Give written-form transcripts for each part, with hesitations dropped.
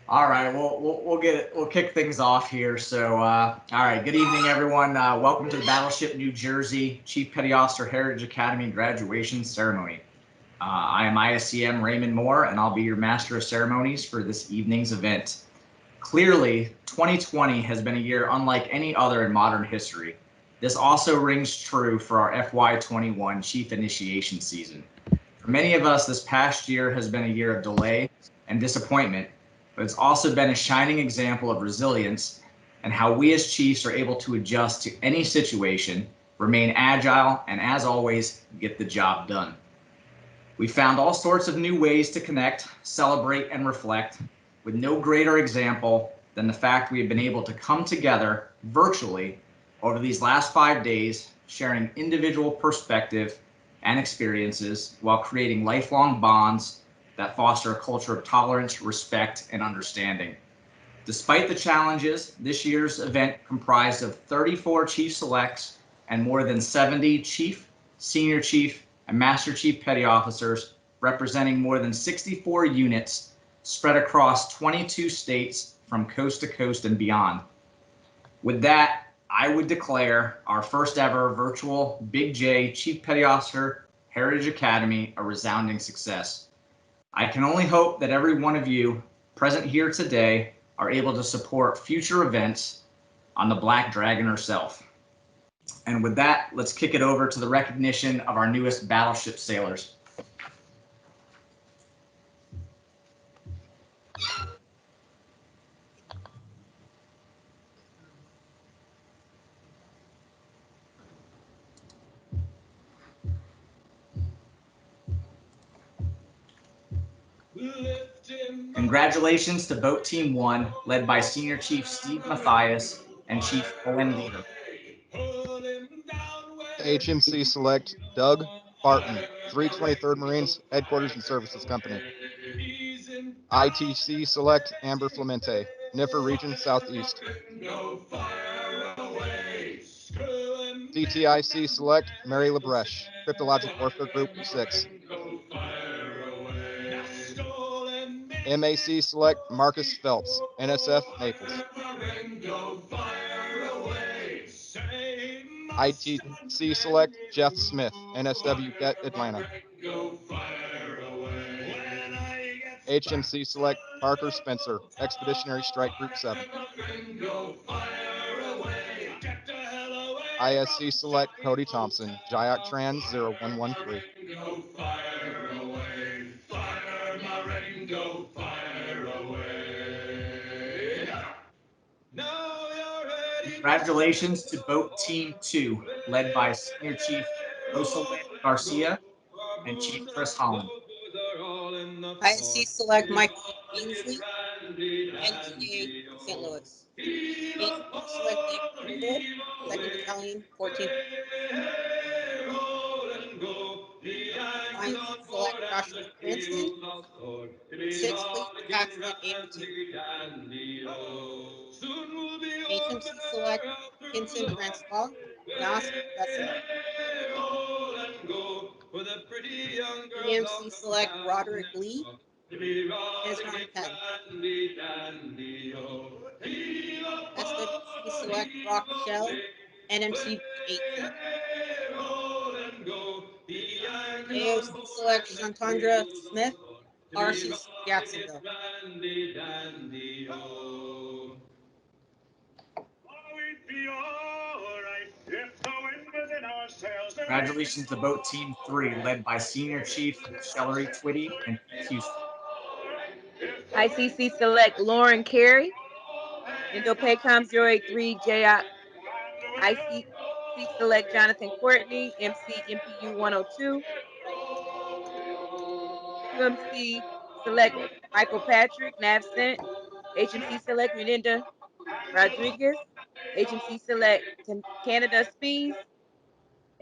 All right, we'll kick things off here. So, all right, good evening, everyone. Welcome to the Battleship New Jersey Chief Petty Officer Heritage Academy graduation ceremony. I am ISCM Raymond Moore, and I'll be your Master of Ceremonies for this evening's event. Clearly, 2020 has been a year unlike any other in modern history. This also rings true for our FY21 Chief Initiation season. For many of us, this past year has been a year of delay and disappointment, but it's also been a shining example of resilience and how we as Chiefs are able to adjust to any situation, remain agile, and as always, get the job done. We found all sorts of new ways to connect, celebrate, and reflect, with no greater example than the fact we have been able to come together virtually over these last 5 days, sharing individual perspective and experiences while creating lifelong bonds that foster a culture of tolerance, respect, and understanding. Despite the challenges, this year's event comprised of 34 Chief Selects and more than 70 Chief, Senior Chief, and Master Chief Petty Officers representing more than 64 units spread across 22 states from coast to coast and beyond. With that, I would declare our first ever virtual Big J Chief Petty Officer Heritage Academy a resounding success. I can only hope that every one of you present here today are able to support future events on the Black Dragon herself. And with that, let's kick it over to the recognition of our newest battleship sailors. Congratulations to Boat Team 1, led by Senior Chief Steve Mathias and Chief Owen Leader. HMC Select Doug Barton, 323rd Marines, Headquarters and Services Company. ITC Select Amber Flemente, Niffer Region Southeast. CTIC Select Mary LaBreche, Cryptologic Warfare Group 6. MAC Select Marcus Phelps, NSF Naples. ITC Select Jeff Smith, NSW Atlanta. HMC Select Parker Spencer, Expeditionary Strike Group 7. ISC Select Cody Thompson, Jayak Trans 0113. Congratulations to Boat Team 2, led by Senior Chief Rosalind Garcia and Chief Chris Holland. ISC Select Michael Beansley, NGA St. Louis. HMC Select David Ringgold, 2nd Battalion, 14th. INC Select Joshua Cranston, 6th Fleet Detachment A Platoon. HMC Select Hinson Francois, Nas Vessel. EMC Select Roderick Lee, Isron 10. SWC Select Rock Shell, NMC 8. AOC Select Shantandra Smith, RCC Jacksonville. Congratulations to Boat Team 3, led by Senior Chief Shellery Twitty and Keith Houston. ICC Select Lauren Carey, Indo-PACOM 083 JI, ICC Select Jonathan Courtney, MC MPU 102, QMC Select Michael Patrick, NAVCENT, HMC Select Melinda Rodriguez, HMC Select Canada Spees,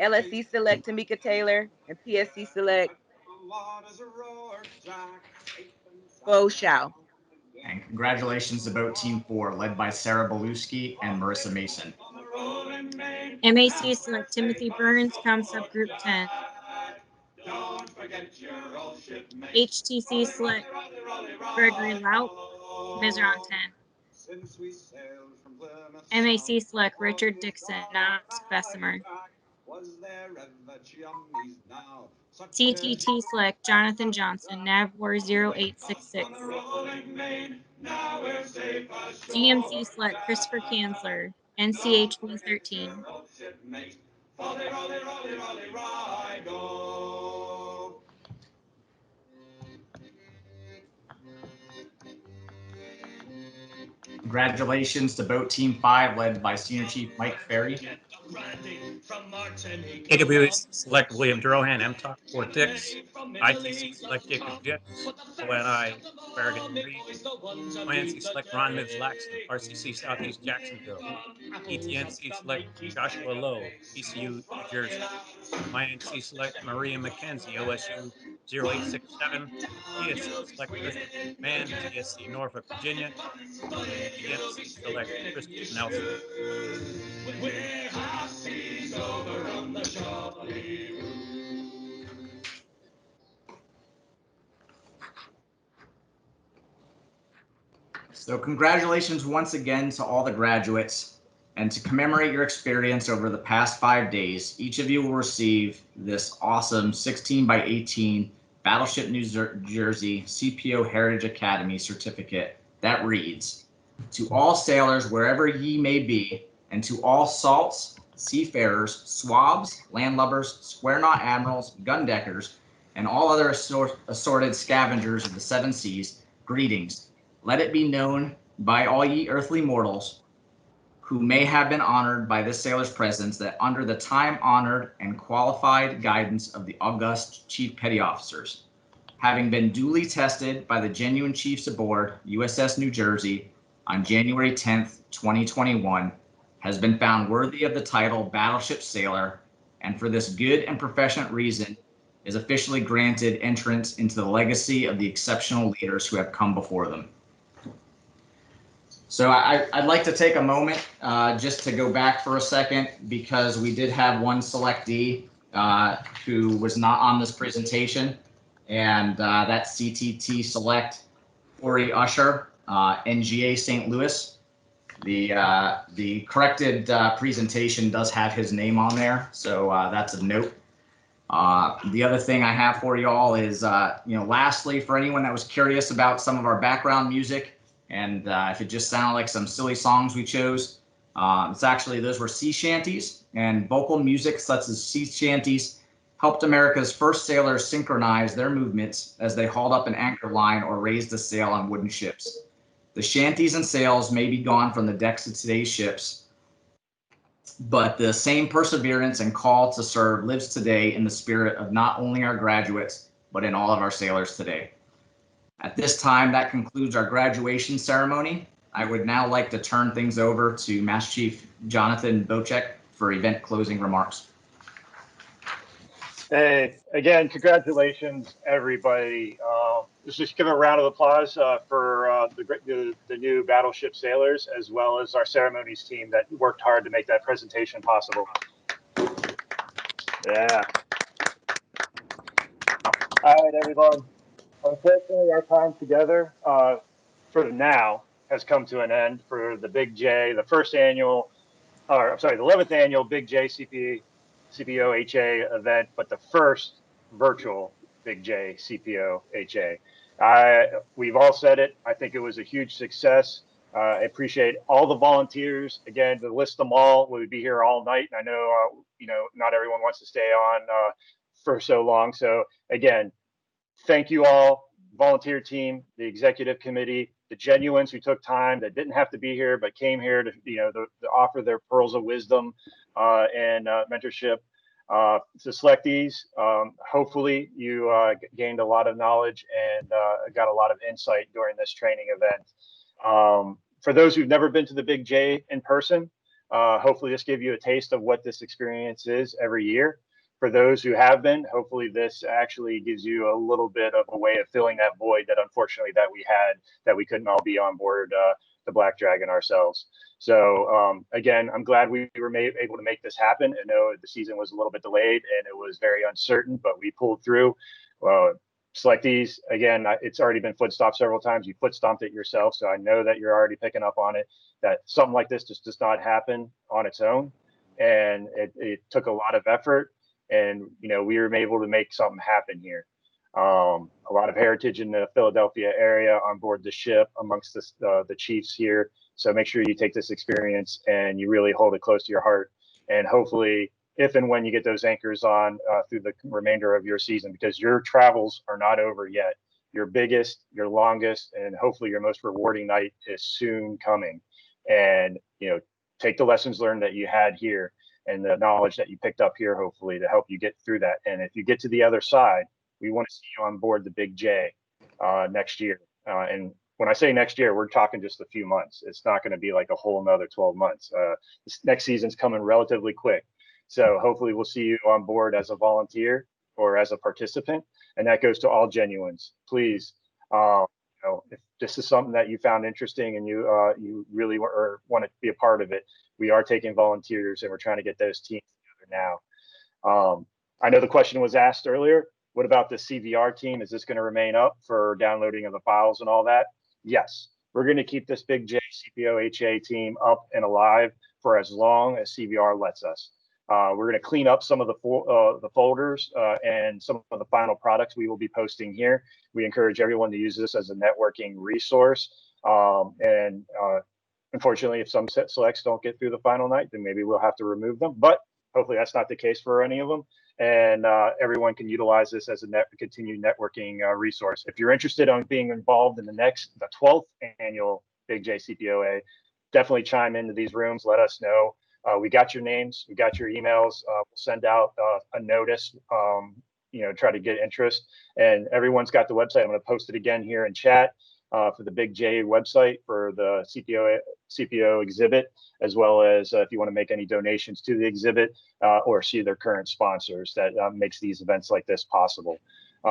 LSC Select Tamika Taylor, and PSC Select Bo Shao. And congratulations to Boat Team 4, led by Sarah Beluski and Marissa Mason. MAC Select Timothy Burns, Com Subgroup 10. HTC Select Gregory Lout, Vizeron 10. MAC Select Richard Dixon, Knox Bessemer. CTT Select Jonathan Johnson, Navwar 0866. GMC Select Christopher Kansler, NCHB 13. Congratulations to Boat Team 5, led by Senior Chief Mike Ferry. AWS Select William Drohan, MTOC Fort Dix. ITC Select Jacob Jets. ONI Farragut Reed. ONC Select Ron Mids Laxton, RCC Southeast Jacksonville. ETNC Select Joshua Lowe, ECU New Jersey. INC Select Maria McKenzie, OSU 0867. TSC Select Christopher McMahon, TSC Norfolk, Virginia. TMC Select Christopher Nelson. So congratulations once again to all the graduates. And to commemorate your experience over the past 5 days, each of you will receive this awesome 16 by 18 Battleship New Jersey CPO Heritage Academy certificate that reads, "To all sailors wherever ye may be, and to all salts, seafarers, swabs, landlubbers, square knot admirals, gun deckers, and all other assorted scavengers of the seven seas, greetings. Let it be known by all ye earthly mortals who may have been honored by this sailor's presence that under the time-honored and qualified guidance of the august Chief Petty Officers, having been duly tested by the genuine chiefs aboard USS New Jersey on January 10th, 2021, has been found worthy of the title Battleship Sailor, and for this good and professional reason is officially granted entrance into the legacy of the exceptional leaders who have come before them." So I'd like to take a moment just to go back for a second, because we did have one selectee who was not on this presentation, and that's CTT Select Ori Usher, NGA St. Louis. The corrected presentation does have his name on there, so that's a note. The other thing I have for you all is, lastly, for anyone that was curious about some of our background music, and if it just sounded like some silly songs we chose, it's actually, those were sea shanties, and vocal music such as sea shanties helped America's first sailors synchronize their movements as they hauled up an anchor line or raised a sail on wooden ships. The shanties and sails may be gone from the decks of today's ships, but the same perseverance and call to serve lives today in the spirit of not only our graduates, but in all of our sailors today. At this time, that concludes our graduation ceremony. I would now like to turn things over to Master Chief Jonathan Bocek for event closing remarks. Hey, again, congratulations, everybody. Let's just give a round of applause for the new Battleship Sailors, as well as our ceremonies team that worked hard to make that presentation possible. Yeah. All right, everyone. Unfortunately, our time together for now has come to an end for the Big J, the 11th annual Big J CPO HA event, but the first virtual Big J CPO HA. We've all said it. I think it was a huge success. I appreciate all the volunteers. Again, to list them all, we'd be here all night. And I know, not everyone wants to stay on for so long. So again, thank you all, volunteer team, the executive committee, the genuines who took time that didn't have to be here but came here to to offer their pearls of wisdom and mentorship. To selectees, hopefully you gained a lot of knowledge and got a lot of insight during this training event. For those who've never been to the Big J in person, hopefully this gave you a taste of what this experience is every year. For those who have been, hopefully this actually gives you a little bit of a way of filling that void that unfortunately that we had, that we couldn't all be on board the Black Dragon ourselves. So again, I'm glad we were able to make this happen. I know the season was a little bit delayed and it was very uncertain, but we pulled through. Selectees, again, it's already been foot stomped several times. You foot stomped it yourself, so I know that you're already picking up on it, that something like this just does not happen on its own. And it took a lot of effort, and we were able to make something happen here. A lot of heritage in the Philadelphia area on board the ship amongst the Chiefs here. So make sure you take this experience and you really hold it close to your heart. And hopefully, if and when you get those anchors on through the remainder of your season, because your travels are not over yet. Your biggest, your longest, and hopefully your most rewarding night is soon coming. And, take the lessons learned that you had here and the knowledge that you picked up here, hopefully, to help you get through that. And if you get to the other side, we want to see you on board the Big J next year. And when I say next year, we're talking just a few months. It's not going to be like a whole another 12 months. This next season's coming relatively quick. So hopefully we'll see you on board as a volunteer or as a participant. And that goes to all genuines. Please, if this is something that you found interesting and you really want to be a part of it, we are taking volunteers and we're trying to get those teams together now. I know the question was asked earlier. What about the CVR team? Is this going to remain up for downloading of the files and all that? Yes, we're going to keep this Big J CPO HA team up and alive for as long as CVR lets us. We're going to clean up some of the folders and some of the final products we will be posting here. We encourage everyone to use this as a networking resource. Unfortunately, if some selects don't get through the final night, then maybe we'll have to remove them. But hopefully that's not the case for any of them. And everyone can utilize this as a continued networking resource. If you're interested in being involved in the 12th annual Big J CPOA, definitely chime into these rooms. Let us know. We got your names, we got your emails. We'll send out a notice, try to get interest. And everyone's got the website. I'm going to post it again here in chat for the Big J website for the CPO exhibit, as well as if you want to make any donations to the exhibit or see their current sponsors that makes these events like this possible.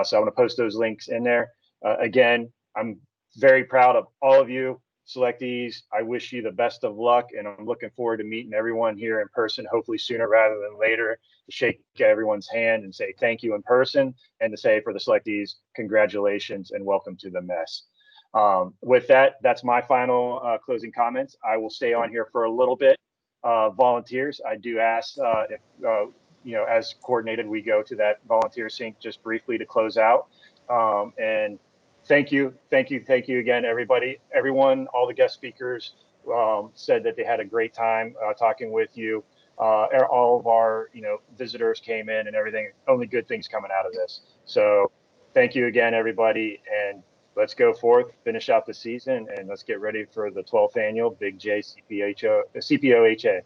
So I'm going to post those links in there. Again, I'm very proud of all of you. Selectees, I wish you the best of luck, and I'm looking forward to meeting everyone here in person, hopefully sooner rather than later, to shake everyone's hand and say thank you in person, and to say for the selectees, congratulations and welcome to the mess. With that, that's my final closing comments. I will stay on here for a little bit. Volunteers, I do ask if, as coordinated, we go to that volunteer sync just briefly to close out. And thank you again, everybody. Everyone, all the guest speakers said that they had a great time talking with you. All of our, visitors came in and everything. Only good things coming out of this. So thank you again, everybody. And let's go forth, finish out the season, and let's get ready for the 12th annual Big J CPO HA.